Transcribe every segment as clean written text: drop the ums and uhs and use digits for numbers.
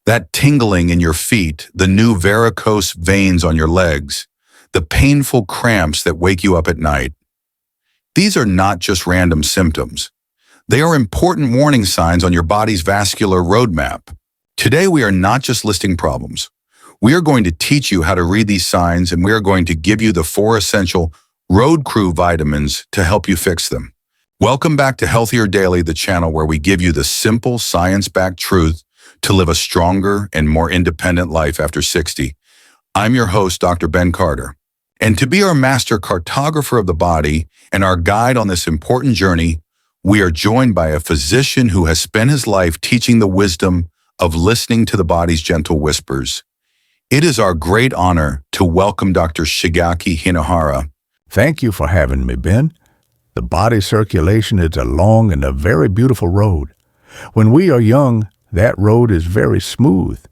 that tingling in your feet, the new varicose veins on your legs, the painful cramps that wake you up at night. These are not just random symptoms. They are important warning signs on your body's vascular roadmap. Today, we are not just listing problems. We are going to teach you how to read these signs, and we are going to give you the 4 essential road crew vitamins to help you fix them. Welcome back to Healthier Daily, the channel where we give you the simple, science-backed truth to live a stronger and more independent life after 60. I'm your host, Dr. Ben Carter. And to be our master cartographer of the body and our guide on this important journey, we are joined by a physician who has spent his life teaching the wisdom of listening to the body's gentle whispers. It is our great honor to welcome Dr. Shigeaki Hinohara. Thank you for having me, Ben. The body circulation is a long and a very beautiful road. When we are young, that road is very smooth.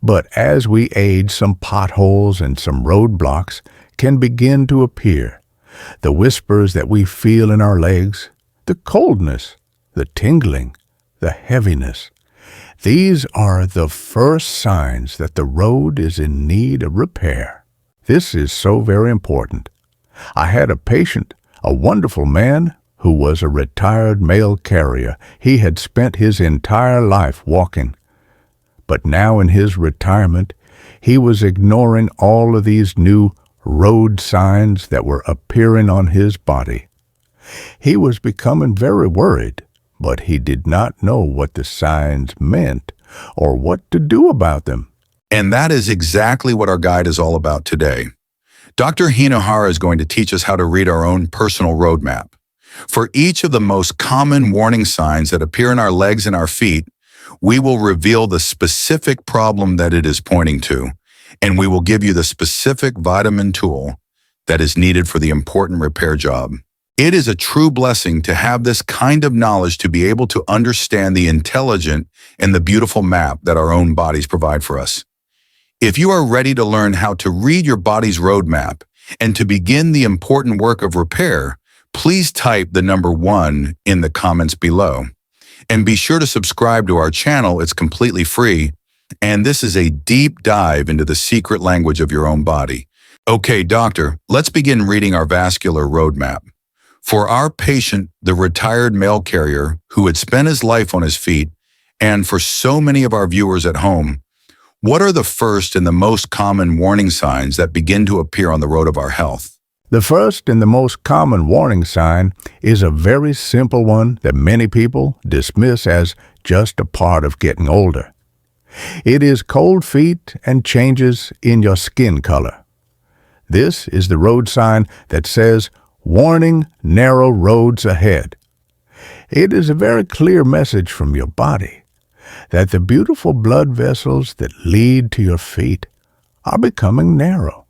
But as we age, some potholes and some roadblocks can begin to appear. The whispers that we feel in our legs, the coldness, the tingling, the heaviness. These are the first signs that the road is in need of repair. This is so very important. I had a patient, a wonderful man who was a retired mail carrier. He had spent his entire life walking. But now in his retirement, he was ignoring all of these new road signs that were appearing on his body. He was becoming very worried, but he did not know what the signs meant or what to do about them. And that is exactly what our guide is all about today. Dr. Hinohara is going to teach us how to read our own personal roadmap. For each of the most common warning signs that appear in our legs and our feet, we will reveal the specific problem that it is pointing to, and we will give you the specific vitamin tool that is needed for the important repair job. It is a true blessing to have this kind of knowledge to be able to understand the intelligent and the beautiful map that our own bodies provide for us. If you are ready to learn how to read your body's roadmap and to begin the important work of repair, please type the number 1 in the comments below. And be sure to subscribe to our channel. It's completely free. And this is a deep dive into the secret language of your own body. Okay, doctor, let's begin reading our vascular roadmap. For our patient, the retired mail carrier who had spent his life on his feet, and for so many of our viewers at home, what are the first and the most common warning signs that begin to appear on the road of our health? The first and the most common warning sign is a very simple one that many people dismiss as just a part of getting older. It is cold feet and changes in your skin color. This is the road sign that says, "Warning, narrow roads ahead." It is a very clear message from your body that the beautiful blood vessels that lead to your feet are becoming narrow,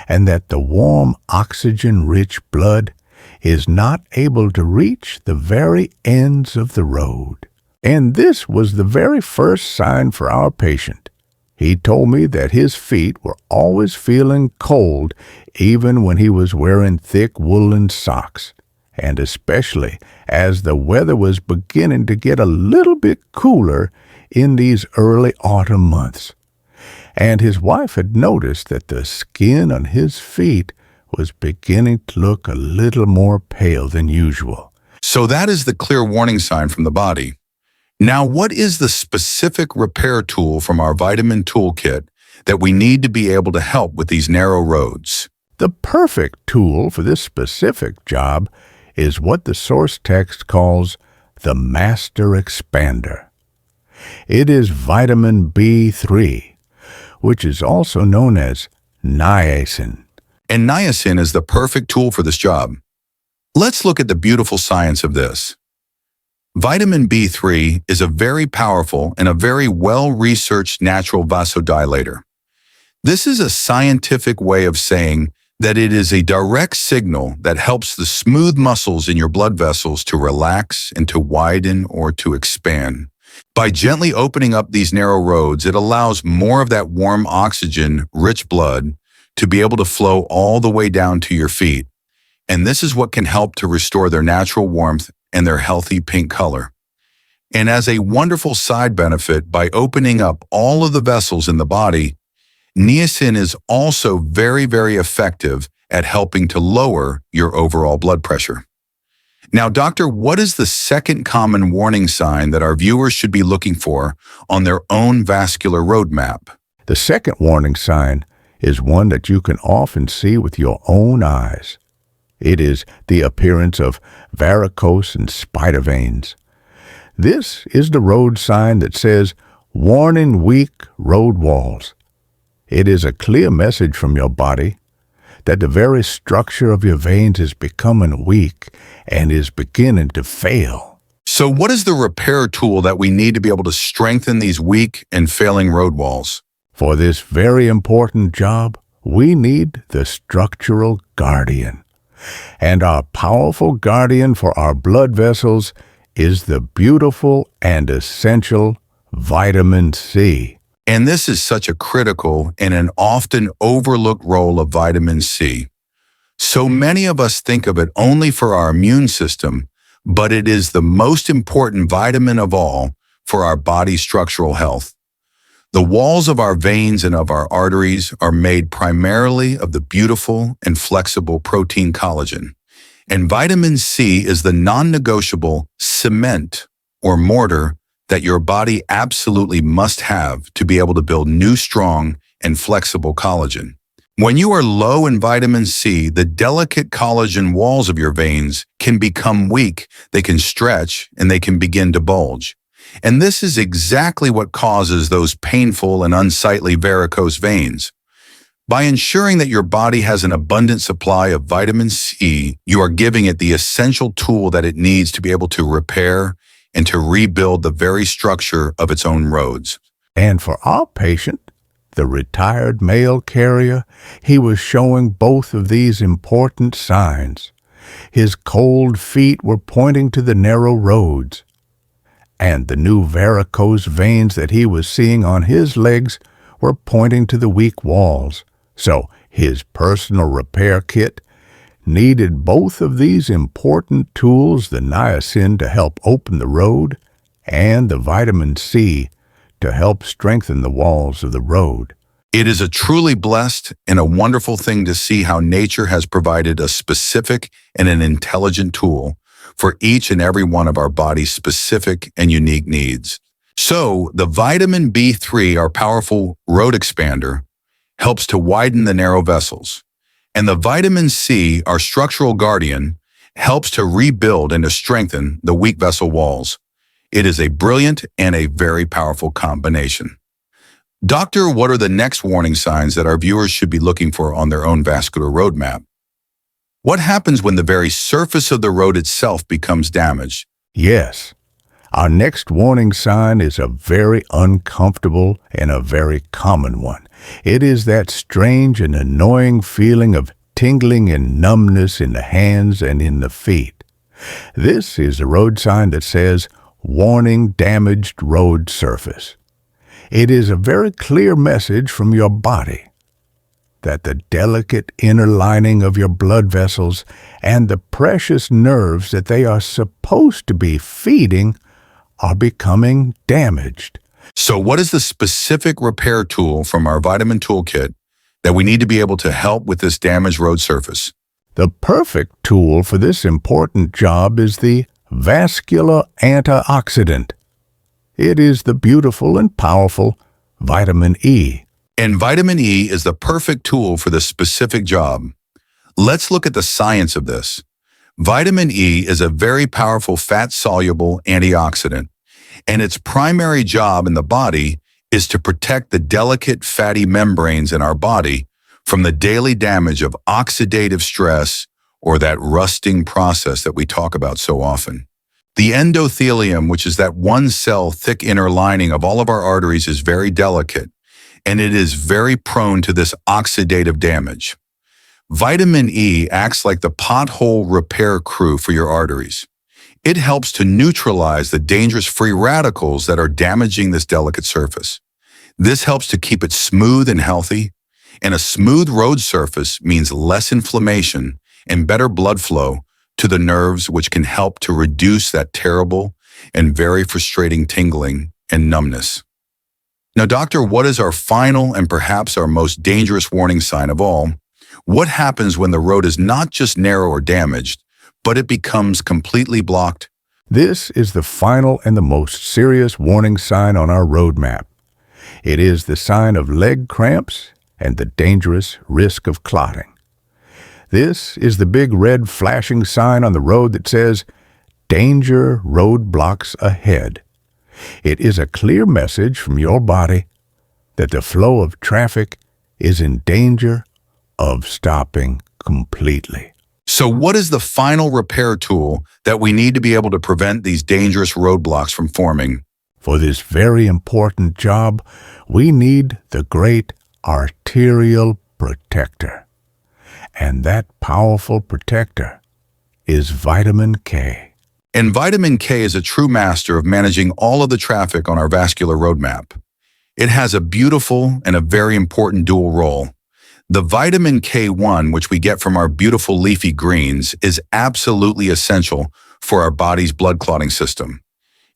and that the warm, oxygen-rich blood is not able to reach the very ends of the road. And this was the very first sign for our patient. He told me that his feet were always feeling cold even when he was wearing thick woolen socks, and especially as the weather was beginning to get a little bit cooler in these early autumn months. And his wife had noticed that the skin on his feet was beginning to look a little more pale than usual. So that is the clear warning sign from the body. Now, what is the specific repair tool from our vitamin toolkit that we need to be able to help with these narrow roads? The perfect tool for this specific job is what the source text calls the Master Expander. It is vitamin B3, which is also known as niacin. And niacin is the perfect tool for this job. Let's look at the beautiful science of this. Vitamin B3 is a very powerful and a very well-researched natural vasodilator. This is a scientific way of saying that it is a direct signal that helps the smooth muscles in your blood vessels to relax and to widen or to expand. By gently opening up these narrow roads, it allows more of that warm oxygen-rich blood to be able to flow all the way down to your feet. And this is what can help to restore their natural warmth and their healthy pink color. And as a wonderful side benefit, by opening up all of the vessels in the body, niacin is also very, very effective at helping to lower your overall blood pressure. Now, doctor, what is the second common warning sign that our viewers should be looking for on their own vascular roadmap? The second warning sign is one that you can often see with your own eyes. It is the appearance of varicose and spider veins. This is the road sign that says, "Warning weak road walls." It is a clear message from your body that the very structure of your veins is becoming weak and is beginning to fail. So what is the repair tool that we need to be able to strengthen these weak and failing road walls? For this very important job, we need the structural guardian. And our powerful guardian for our blood vessels is the beautiful and essential vitamin C. And this is such a critical and an often overlooked role of vitamin C. So many of us think of it only for our immune system, but it is the most important vitamin of all for our body's structural health. The walls of our veins and of our arteries are made primarily of the beautiful and flexible protein collagen. And vitamin C is the non-negotiable cement or mortar that your body absolutely must have to be able to build new, strong, and flexible collagen. When you are low in vitamin C, the delicate collagen walls of your veins can become weak, they can stretch, and they can begin to bulge. And this is exactly what causes those painful and unsightly varicose veins. By ensuring that your body has an abundant supply of vitamin C, you are giving it the essential tool that it needs to be able to repair and to rebuild the very structure of its own roads. And for our patient, the retired mail carrier, he was showing both of these important signs. His cold feet were pointing to the narrow roads, and the new varicose veins that he was seeing on his legs were pointing to the weak walls. So his personal repair kit needed both of these important tools, the niacin to help open the road and the vitamin C to help strengthen the walls of the road. It is a truly blessed and a wonderful thing to see how nature has provided a specific and an intelligent tool for each and every one of our body's specific and unique needs. So the vitamin B3, our powerful road expander, helps to widen the narrow vessels. And the vitamin C, our structural guardian, helps to rebuild and to strengthen the weak vessel walls. It is a brilliant and a very powerful combination. Doctor, what are the next warning signs that our viewers should be looking for on their own vascular roadmap? What happens when the very surface of the road itself becomes damaged? Yes, our next warning sign is a very uncomfortable and a very common one. It is that strange and annoying feeling of tingling and numbness in the hands and in the feet. This is the road sign that says, "Warning damaged road surface." It is a very clear message from your body that the delicate inner lining of your blood vessels and the precious nerves that they are supposed to be feeding are becoming damaged. So what is the specific repair tool from our vitamin toolkit that we need to be able to help with this damaged road surface? The perfect tool for this important job is the vascular antioxidant. It is the beautiful and powerful vitamin E. And vitamin E is the perfect tool for this specific job. Let's look at the science of this. Vitamin E is a very powerful fat-soluble antioxidant, and its primary job in the body is to protect the delicate fatty membranes in our body from the daily damage of oxidative stress or that rusting process that we talk about so often. The endothelium, which is that one-cell thick inner lining of all of our arteries, is very delicate, and it is very prone to this oxidative damage. Vitamin E acts like the pothole repair crew for your arteries. It helps to neutralize the dangerous free radicals that are damaging this delicate surface. This helps to keep it smooth and healthy, and a smooth road surface means less inflammation and better blood flow to the nerves, which can help to reduce that terrible and very frustrating tingling and numbness. Now, doctor, what is our final and perhaps our most dangerous warning sign of all? What happens when the road is not just narrow or damaged, but it becomes completely blocked? This is the final and the most serious warning sign on our roadmap. It is the sign of leg cramps and the dangerous risk of clotting. This is the big red flashing sign on the road that says, "Danger, roadblocks ahead." It is a clear message from your body that the flow of traffic is in danger of stopping completely. So what is the final repair tool that we need to be able to prevent these dangerous roadblocks from forming? For this very important job, we need the great arterial protector. And that powerful protector is vitamin K. And vitamin K is a true master of managing all of the traffic on our vascular roadmap. It has a beautiful and a very important dual role. The vitamin K1, which we get from our beautiful leafy greens, is absolutely essential for our body's blood clotting system.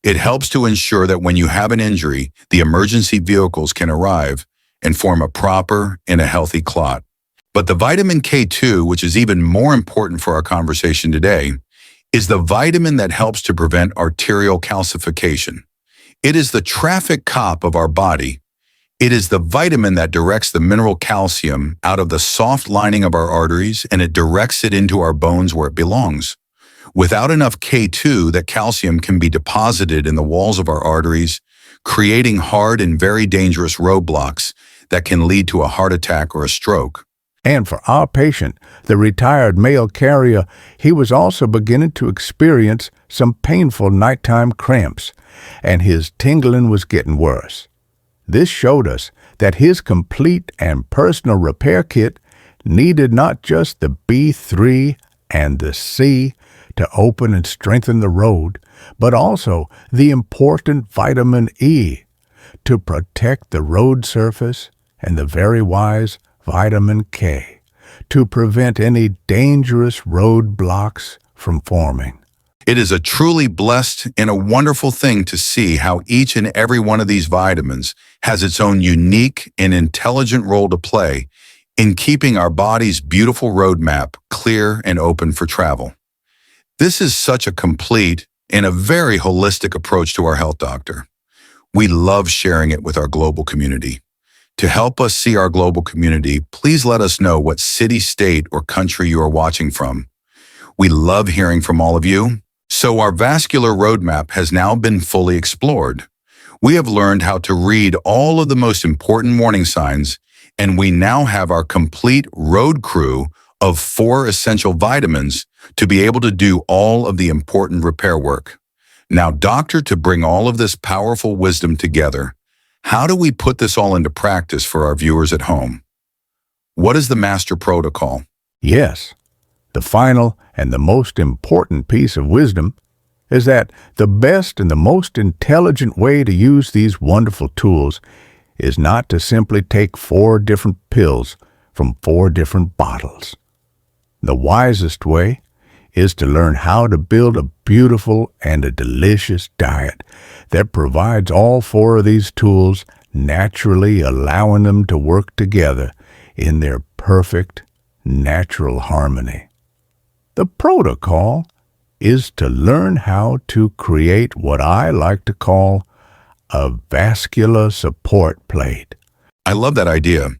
It helps to ensure that when you have an injury, the emergency vehicles can arrive and form a proper and a healthy clot. But the vitamin K2, which is even more important for our conversation today, is the vitamin that helps to prevent arterial calcification. It is the traffic cop of our body. It is the vitamin that directs the mineral calcium out of the soft lining of our arteries, and it directs it into our bones where it belongs. Without enough K2, that calcium can be deposited in the walls of our arteries, creating hard and very dangerous roadblocks that can lead to a heart attack or a stroke. And for our patient, the retired mail carrier, he was also beginning to experience some painful nighttime cramps, and his tingling was getting worse. This showed us that his complete and personal repair kit needed not just the B3 and the C to open and strengthen the road, but also the important vitamin E to protect the road surface, and the very wise vitamin K to prevent any dangerous road blocks from forming. It is a truly blessed and a wonderful thing to see how each and every one of these vitamins has its own unique and intelligent role to play in keeping our body's beautiful roadmap clear and open for travel. This is such a complete and a very holistic approach to our health doctor. We love sharing it with our global community. To help us see our global community, please let us know what city, state, or country you are watching from. We love hearing from all of you. So our vascular roadmap has now been fully explored. We have learned how to read all of the most important warning signs, and we now have our complete road crew of 4 essential vitamins to be able to do all of the important repair work. Now, doctor, to bring all of this powerful wisdom together, how do we put this all into practice for our viewers at home? What is the master protocol? Yes, the final and the most important piece of wisdom is that the best and the most intelligent way to use these wonderful tools is not to simply take 4 different pills from 4 different bottles. The wisest way is to learn how to build a beautiful and a delicious diet that provides all 4 of these tools, naturally allowing them to work together in their perfect, natural harmony. The protocol is to learn how to create what I like to call a vascular support plate. I love that idea,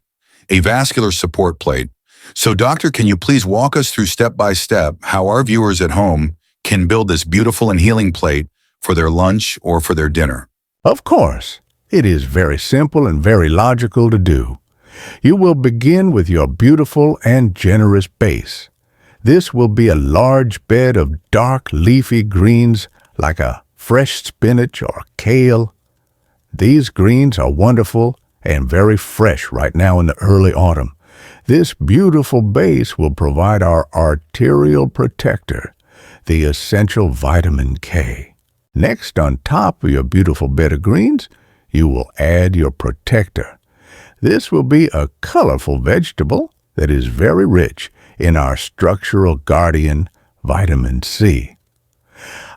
a vascular support plate. So doctor, can you please walk us through step by step how our viewers at home can build this beautiful and healing plate for their lunch or for their dinner? Of course, it is very simple and very logical to do. You will begin with your beautiful and generous base. This will be a large bed of dark leafy greens like a fresh spinach or kale. These greens are wonderful and very fresh right now in the early autumn. This beautiful base will provide our arterial protector, the essential vitamin K. Next, on top of your beautiful bed of greens, you will add your protector. This will be a colorful vegetable that is very rich in our structural guardian, vitamin C.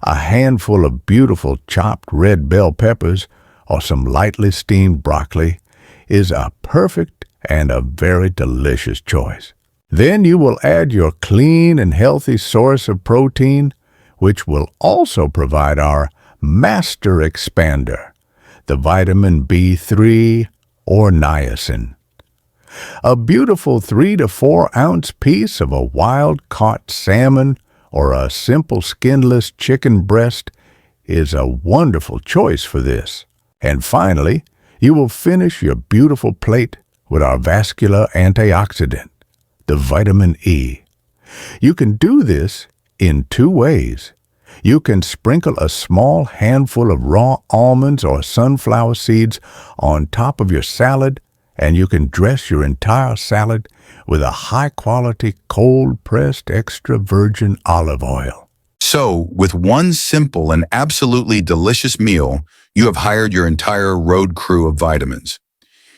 A handful of beautiful chopped red bell peppers or some lightly steamed broccoli is a perfect and a very delicious choice. Then you will add your clean and healthy source of protein, which will also provide our master expander, the vitamin B3 or niacin. A beautiful 3 to 4 ounce piece of a wild-caught salmon or a simple skinless chicken breast is a wonderful choice for this. And finally, you will finish your beautiful plate with our vascular antioxidant, the vitamin E. You can do this in 2 ways. You can sprinkle a small handful of raw almonds or sunflower seeds on top of your salad, and you can dress your entire salad with a high-quality cold-pressed extra virgin olive oil. So, with one simple and absolutely delicious meal, you have hired your entire road crew of vitamins.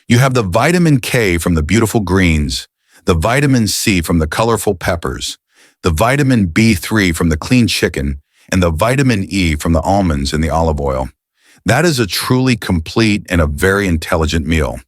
You have the vitamin K from the beautiful greens, the vitamin C from the colorful peppers, the vitamin B3 from the clean chicken, and the vitamin E from the almonds and the olive oil. That is a truly complete and a very intelligent meal.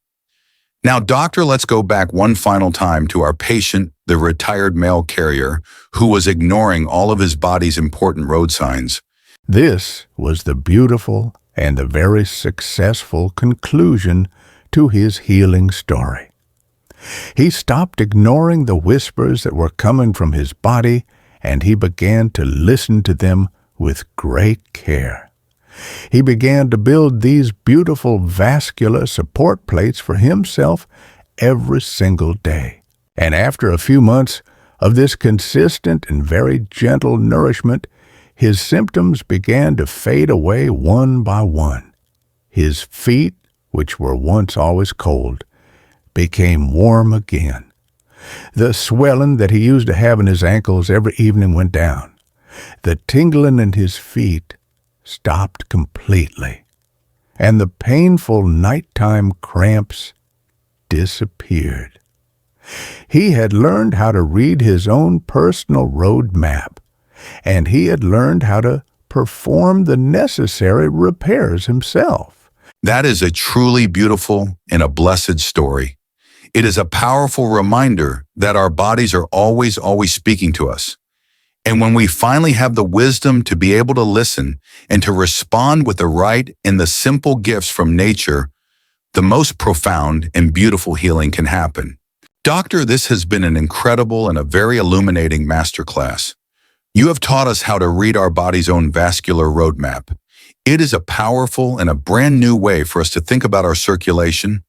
Now, doctor, let's go back one final time to our patient, the retired mail carrier, who was ignoring all of his body's important road signs. This was the beautiful and the very successful conclusion to his healing story. He stopped ignoring the whispers that were coming from his body, and he began to listen to them with great care. He began to build these beautiful vascular support plates for himself every single day. And after a few months of this consistent and very gentle nourishment, his symptoms began to fade away one by one. His feet, which were once always cold, became warm again. The swelling that he used to have in his ankles every evening went down. The tingling in his feet stopped completely, and the painful nighttime cramps disappeared. He had learned how to read his own personal road map, and he had learned how to perform the necessary repairs himself. That is a truly beautiful and a blessed story. It is a powerful reminder that our bodies are always speaking to us. And when we finally have the wisdom to be able to listen and to respond with the right and the simple gifts from nature, the most profound and beautiful healing can happen. Doctor, this has been an incredible and a very illuminating masterclass. You have taught us how to read our body's own vascular roadmap. It is a powerful and a brand new way for us to think about our circulation.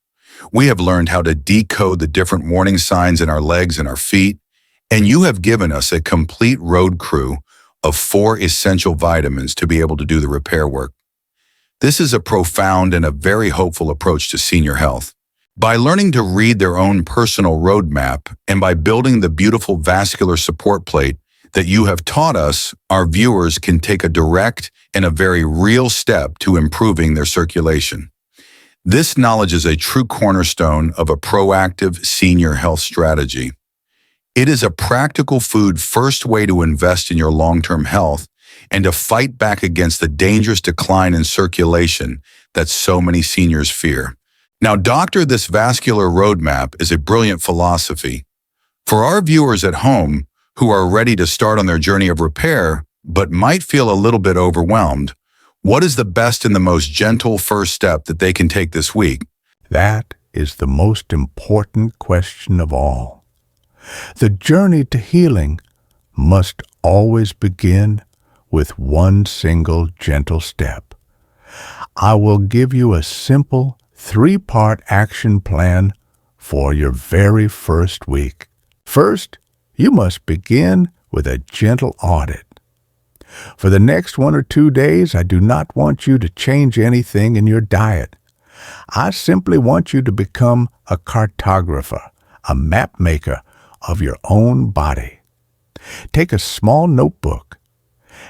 We have learned how to decode the different warning signs in our legs and our feet. And you have given us a complete road crew of 4 essential vitamins to be able to do the repair work. This is a profound and a very hopeful approach to senior health. By learning to read their own personal roadmap and by building the beautiful vascular support plate that you have taught us, our viewers can take a direct and a very real step to improving their circulation. This knowledge is a true cornerstone of a proactive senior health strategy. It is a practical food-first way to invest in your long-term health and to fight back against the dangerous decline in circulation that so many seniors fear. Now, doctor, this vascular roadmap is a brilliant philosophy. For our viewers at home who are ready to start on their journey of repair but might feel a little bit overwhelmed, what is the best and the most gentle first step that they can take this week? That is the most important question of all. The journey to healing must always begin with one single gentle step. I will give you a simple 3-part action plan for your very first week. First, you must begin with a gentle audit. For the next 1 or 2 days, I do not want you to change anything in your diet. I simply want you to become a cartographer, a map maker of your own body. Take a small notebook,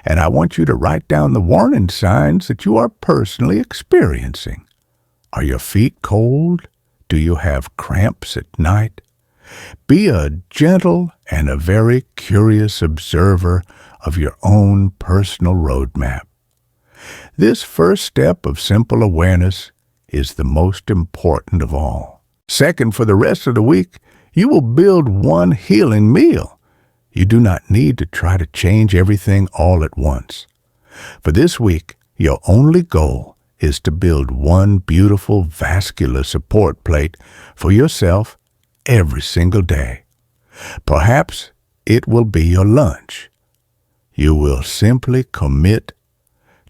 and I want you to write down the warning signs that you are personally experiencing. Are your feet cold? Do you have cramps at night? Be a gentle and a very curious observer of your own personal roadmap. This first step of simple awareness is the most important of all. Second, for the rest of the week, you will build one healing meal. You do not need to try to change everything all at once. For this week, your only goal is to build one beautiful vascular support plate for yourself every single day. Perhaps it will be your lunch. You will simply commit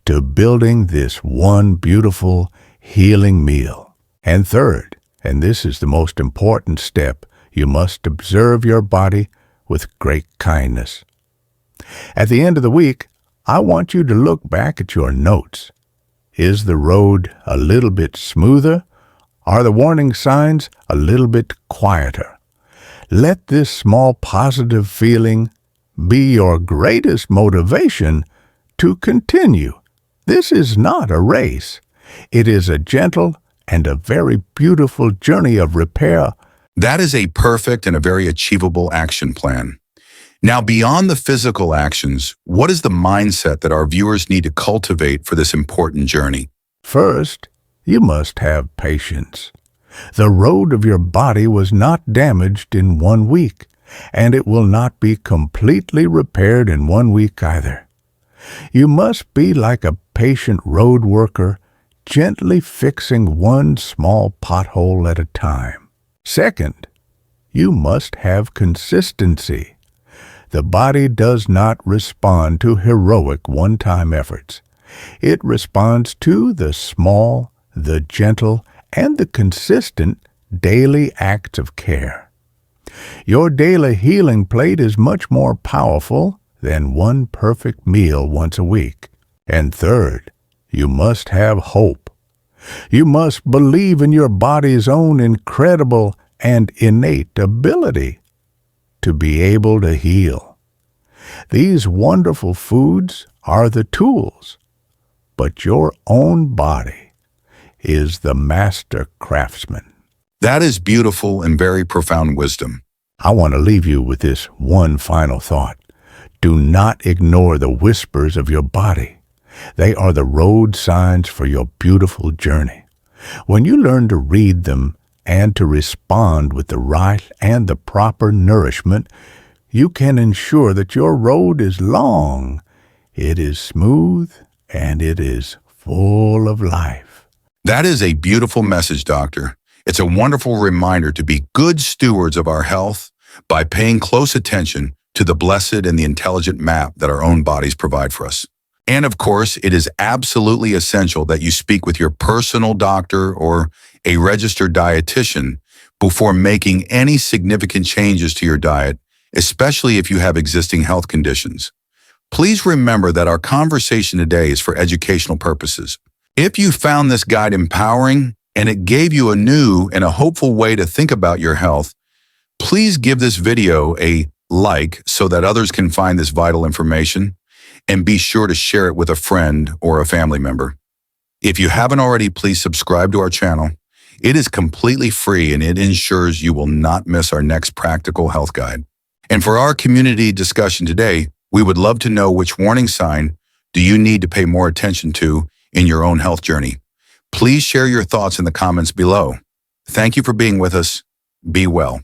to building this one beautiful healing meal. And third, and this is the most important step, you must observe your body with great kindness. At the end of the week, I want you to look back at your notes. Is the road a little bit smoother? Are the warning signs a little bit quieter? Let this small positive feeling be your greatest motivation to continue. This is not a race. It is a gentle and a very beautiful journey of repair. That is a perfect and a very achievable action plan. Now, beyond the physical actions, what is the mindset that our viewers need to cultivate for this important journey? First, you must have patience. The road of your body was not damaged in 1 week, and it will not be completely repaired in 1 week either. You must be like a patient road worker, gently fixing one small pothole at a time. Second, you must have consistency. The body does not respond to heroic one-time efforts. It responds to the small, the gentle, and the consistent daily acts of care. Your daily healing plate is much more powerful than one perfect meal once a week. And third, you must have hope. You must believe in your body's own incredible and innate ability to be able to heal. These wonderful foods are the tools, but your own body is the master craftsman. That is beautiful and very profound wisdom. I want to leave you with this one final thought. Do not ignore the whispers of your body. They are the road signs for your beautiful journey. When you learn to read them and to respond with the right and the proper nourishment, you can ensure that your road is long, it is smooth, and it is full of life. That is a beautiful message, Doctor. It's a wonderful reminder to be good stewards of our health by paying close attention to the blessed and the intelligent map that our own bodies provide for us. And of course, it is absolutely essential that you speak with your personal doctor or a registered dietitian before making any significant changes to your diet, especially if you have existing health conditions. Please remember that our conversation today is for educational purposes. If you found this guide empowering and it gave you a new and a hopeful way to think about your health, please give this video a like so that others can find this vital information, and be sure to share it with a friend or a family member. If you haven't already, please subscribe to our channel. It is completely free and it ensures you will not miss our next practical health guide. And for our community discussion today, we would love to know which warning sign do you need to pay more attention to in your own health journey. Please share your thoughts in the comments below. Thank you for being with us. Be well.